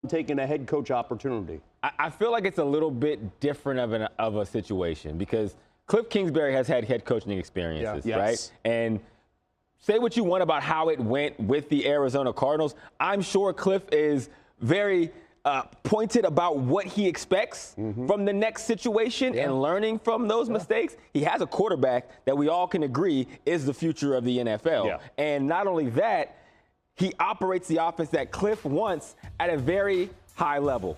taking a head coach opportunity? I feel like it's a little bit different of a situation because Cliff Kingsbury has had head coaching experiences, right? And say what you want about how it went with the Arizona Cardinals. I'm sure Cliff is very pointed about what he expects from the next situation and learning from those mistakes. He has a quarterback that we all can agree is the future of the NFL. And not only that, he operates the offense that Cliff wants at a very high level.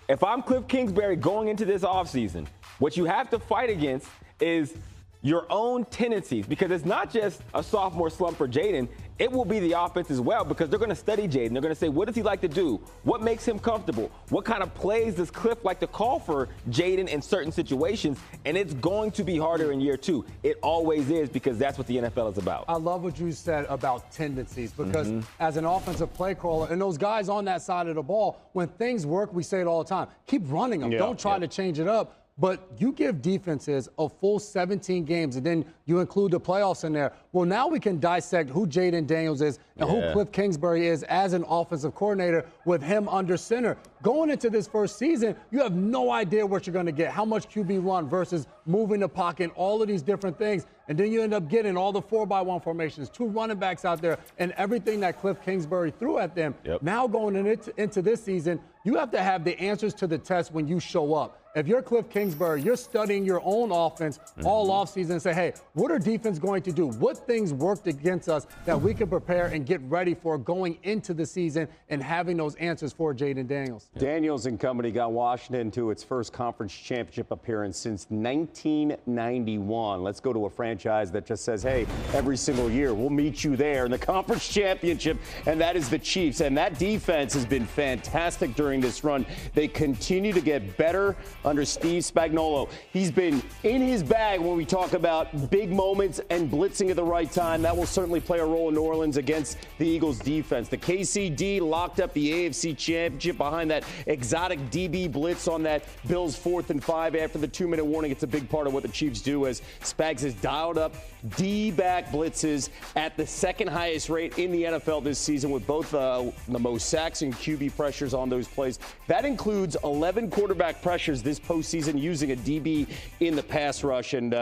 If I'm Cliff Kingsbury going into this offseason, what you have to fight against is your own tendencies, because it's not just a sophomore slump for Jayden. It will be the offense as well, because they're going to study Jayden. They're going to say, what does he like to do? What makes him comfortable? What kind of plays does Cliff like to call for Jayden in certain situations? And it's going to be harder in year 2. It always is, because that's what the NFL is about. I love what you said about tendencies, because as an offensive play caller, and those guys on that side of the ball, when things work, we say it all the time, keep running them. Don't try to change it up. But you give defenses a full 17 games, and then you include the playoffs in there. Well, now we can dissect who Jayden Daniels is and who Cliff Kingsbury is as an offensive coordinator with him under center. Going into this first season, you have no idea what you're going to get, how much QB run versus moving the pocket, all of these different things. And then you end up getting all the 4-by-1 formations, 2 running backs out there, and everything that Cliff Kingsbury threw at them. Now going into this season, you have to have the answers to the test when you show up. If you're Cliff Kingsbury, you're studying your own offense all offseason and say, hey, what are defense going to do? What things worked against us that we can prepare and get ready for going into the season and having those answers for Jayden Daniels? Daniels and company got Washington to its first conference championship appearance since 1991. Let's go to a franchise that just says, hey, every single year we'll meet you there in the conference championship, and that is the Chiefs. And that defense has been fantastic during this run. They continue to get better under Steve Spagnuolo. He's been in his bag when we talk about big moments and blitzing at the right time. That will certainly play a role in New Orleans against the Eagles defense. The KCD locked up the AFC Championship behind that exotic DB blitz on that Bills 4th and 5 after the 2-minute warning. It's a big part of what the Chiefs do, as Spags has dialed up D-back blitzes at the second highest rate in the NFL this season, with both the most sacks and QB pressures on those plays. That includes 11 quarterback pressures this postseason using a DB in the pass rush, and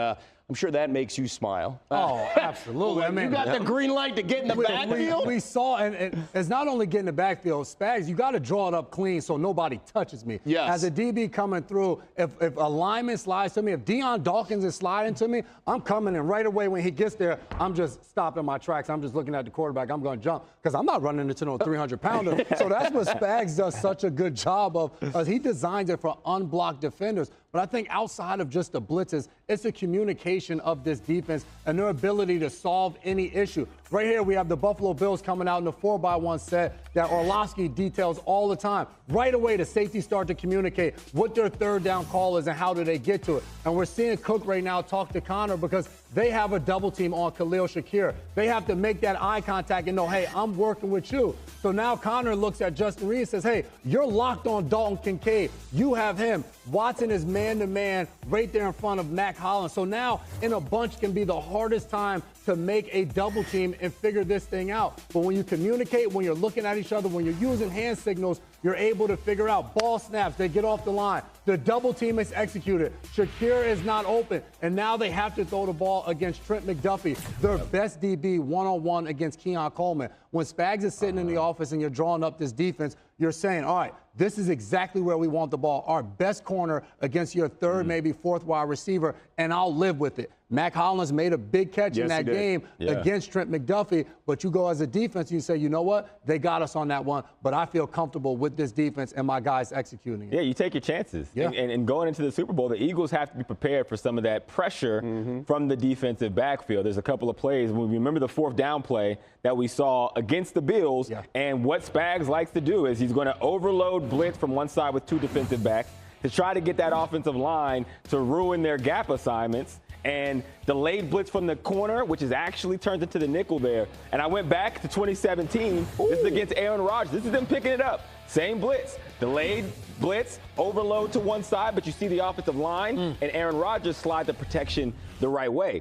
I'm sure that makes you smile. Oh, absolutely. I mean, you got the green light to get in the backfield? We saw, and it's not only getting the backfield, Spags, you got to draw it up clean so nobody touches me. As a DB coming through, if a lineman slides to me, if Deion Dawkins is sliding to me, I'm coming in right away. When he gets there, I'm just stopping my tracks. I'm just looking at the quarterback. I'm going to jump because I'm not running into no 300-pounder. So that's what Spags does such a good job of. He designs it for unblocked defenders. But I think outside of just the blitzes, it's the communication of this defense and their ability to solve any issue. Right here, we have the Buffalo Bills coming out in the 4-by-1 set that Orlovsky details all the time. Right away, the safeties start to communicate what their third down call is and how do they get to it. And we're seeing Cook right now talk to Connor because they have a double team on Khalil Shakir. They have to make that eye contact and know, hey, I'm working with you. So now Connor looks at Justin Reed and says, hey, you're locked on Dalton Kincaid. You have him. Watson is man-to-man right there in front of Mac Hollins. So now in a bunch can be the hardest time to make a double team and figure this thing out. But when you communicate, when you're looking at each other, when you're using hand signals, you're able to figure out ball snaps. They get off the line. The double team is executed. Shakir is not open. And now they have to throw the ball against Trent McDuffie, their best DB one-on-one against Keon Coleman. When Spags is sitting in the office and you're drawing up this defense, you're saying, all right, this is exactly where we want the ball. Our best corner against your third, maybe fourth wide receiver, and I'll live with it. Mac Hollins made a big catch in that game against Trent McDuffie, but you go as a defense, you say, you know what? They got us on that one, but I feel comfortable with this defense and my guys executing it. Yeah, you take your chances. And going into the Super Bowl, the Eagles have to be prepared for some of that pressure from the defensive backfield. There's a couple of plays. We remember the 4th down play that we saw against the Bills, and what Spags likes to do is he's going to overload blitz from one side with 2 defensive backs to try to get that offensive line to ruin their gap assignments, and delayed blitz from the corner, which is actually turned into the nickel there. And I went back to 2017. This is against Aaron Rodgers. This is them picking it up. Same blitz. Delayed blitz, overload to one side, but you see the offensive line, and Aaron Rodgers slide the protection the right way.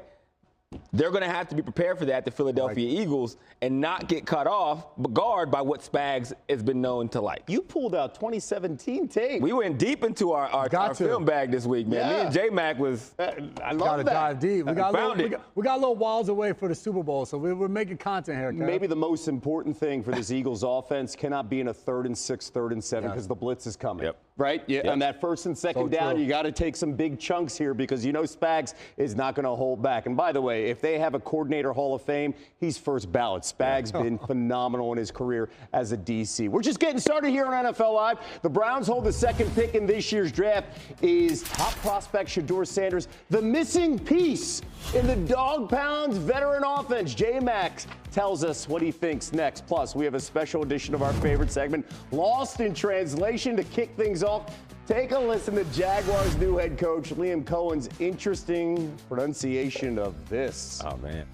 they're going to have to be prepared for that, the Philadelphia Eagles, and not get cut off guard by what Spags has been known to like. You pulled out 2017 tape. We went deep into our film bag this week, man. Me and J-Mac was. I love that. Dive deep. We got a little whiles away for the Super Bowl, so we're making content here. Kev. Maybe the most important thing for this Eagles offense cannot be in a 3rd and 6, 3rd and 7 because the blitz is coming. Yep. Right? Yeah. On that 1st and 2nd down, you got to take some big chunks here because you know Spags is not going to hold back. And by the way, if they have a coordinator Hall of Fame, he's first ballot. Spags been phenomenal in his career as a DC. We're just getting started here on NFL Live. The Browns hold the 2nd pick in this year's draft. Is top prospect Shedeur Sanders the missing piece in the dog pounds veteran offense? J-Max tells us what he thinks next. Plus, we have a special edition of our favorite segment, Lost in Translation, to kick things off. Take a listen to Jaguars' new head coach, Liam Cohen's interesting pronunciation of this. Oh, man.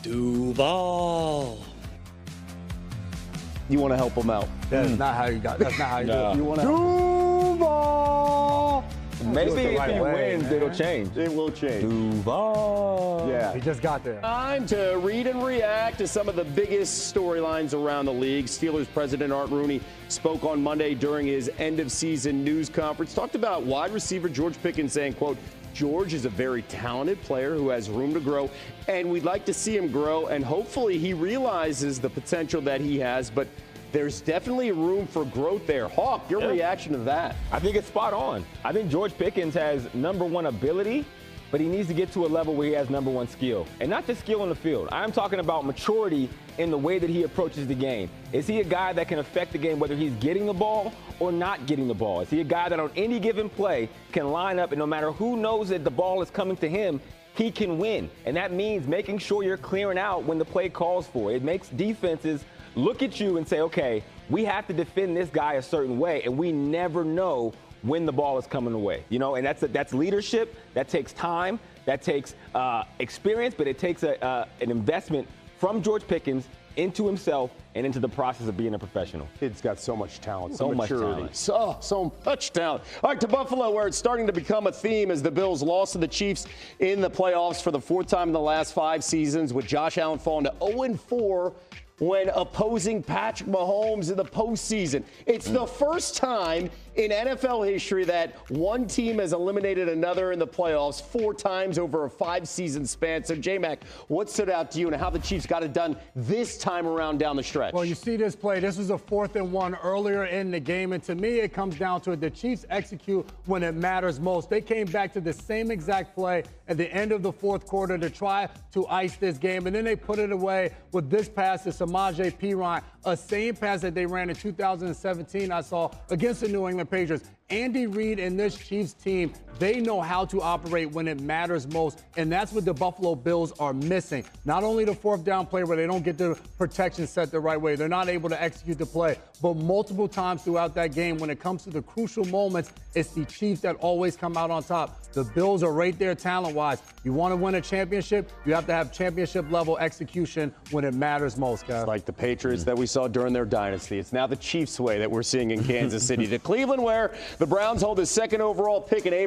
Duval. You want to help him out. That's not how you got. That's not how you do it. You want to Duval. Maybe if right he wins, man. it'll change. It will change. Duval. Yeah. He just got there. Time to read and react to some of the biggest storylines around the league. Steelers president Art Rooney spoke on Monday during his end-of-season news conference. Talked about wide receiver George Pickens saying, quote, George is a very talented player who has room to grow, and we'd like to see him grow, and hopefully he realizes the potential that he has, but there's definitely room for growth there. Hawk, your reaction to that? I think it's spot on. I think George Pickens has #1 ability, but he needs to get to a level where he has #1 skill. And not just skill on the field. I'm talking about maturity in the way that he approaches the game. Is he a guy that can affect the game whether he's getting the ball or not getting the ball? Is he a guy that on any given play can line up and no matter who knows that the ball is coming to him, he can win? And that means making sure you're clearing out when the play calls for it. It makes defenses look at you and say, okay, we have to defend this guy a certain way, and we never know when the ball is coming away. You know, and that's leadership. That takes time. That takes experience, but it takes an investment from George Pickens into himself and into the process of being a professional. Kid's got so much talent, so much maturity. talent. So much talent. All right, to Buffalo, where it's starting to become a theme as the Bills lost to the Chiefs in the playoffs for the 4th time in the last 5 seasons, with Josh Allen falling to 0-4 when opposing Patrick Mahomes in the postseason. It's the first time in NFL history that one team has eliminated another in the playoffs 4 times over a 5-season span. So, J-Mac, what stood out to you and how the Chiefs got it done this time around down the stretch? Well, you see this play. This was a 4th and 1 earlier in the game, and to me, it comes down to it. The Chiefs execute when it matters most. They came back to the same exact play at the end of the 4th quarter to try to ice this game, and then they put it away with this pass to Samaje Perine, a same pass that they ran in 2017 I saw against the New England Patriots. Andy Reid and this Chiefs team, they know how to operate when it matters most, and that's what the Buffalo Bills are missing. Not only the 4th down play where they don't get the protection set the right way, they're not able to execute the play, but multiple times throughout that game when it comes to the crucial moments, it's the Chiefs that always come out on top. The Bills are right there talent-wise. You want to win a championship, you have to have championship-level execution when it matters most, guys. It's like the Patriots that we saw during their dynasty. It's now the Chiefs way that we're seeing in Kansas City. To Cleveland, where the Browns hold the 2nd overall pick in April.